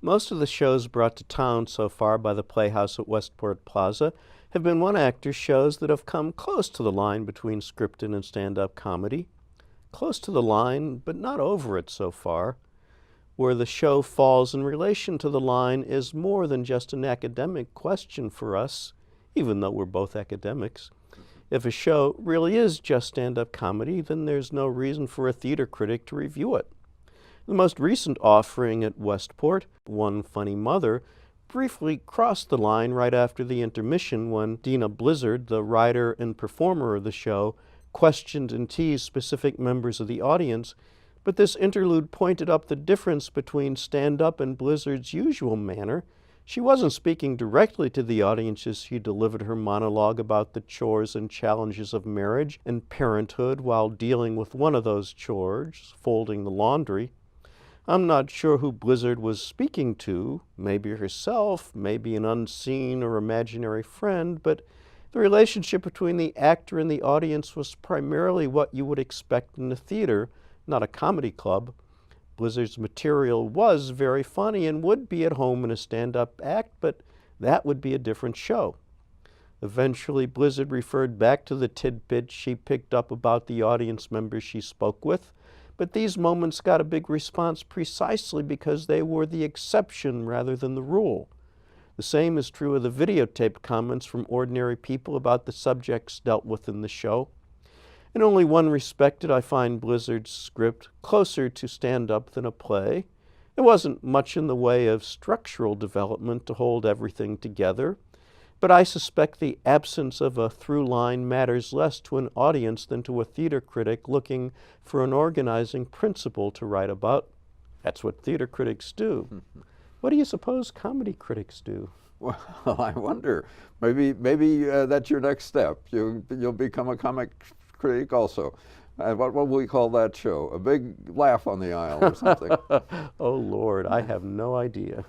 Most of the shows brought to town so far by the Playhouse at Westport Plaza have been one-actor shows that have come close to the line between scripted and stand-up comedy. Close to the line, but not over it so far. Where the show falls in relation to the line is more than just an academic question for us, even though we're both academics. If a show really is just stand-up comedy, then there's no reason for a theater critic to review it. The most recent offering at Westport, One Funny Mother, briefly crossed the line right after the intermission when Dina Blizzard, the writer and performer of the show, questioned and teased specific members of the audience, but this interlude pointed up the difference between stand-up and Blizzard's usual manner. She wasn't speaking directly to the audience as she delivered her monologue about the chores and challenges of marriage and parenthood while dealing with one of those chores, folding the laundry. I'm not sure who Blizzard was speaking to, maybe herself, maybe an unseen or imaginary friend, but the relationship between the actor and the audience was primarily what you would expect in a theater, not a comedy club. Blizzard's material was very funny and would be at home in a stand-up act, but that would be a different show. Eventually, Blizzard referred back to the tidbits she picked up about the audience members she spoke with, but these moments got a big response precisely because they were the exception rather than the rule. The same is true of the videotaped comments from ordinary people about the subjects dealt with in the show. In only one respect did I find Blizzard's script closer to stand-up than a play. There wasn't much in the way of structural development to hold everything together, but I suspect the absence of a through line matters less to an audience than to a theater critic looking for an organizing principle to write about. That's what theater critics do. What do you suppose comedy critics do? Well, I wonder. Maybe that's your next step. You'll become a comic critic also. What will we call that show? A big laugh on the aisle or something? Oh, Lord, I have no idea.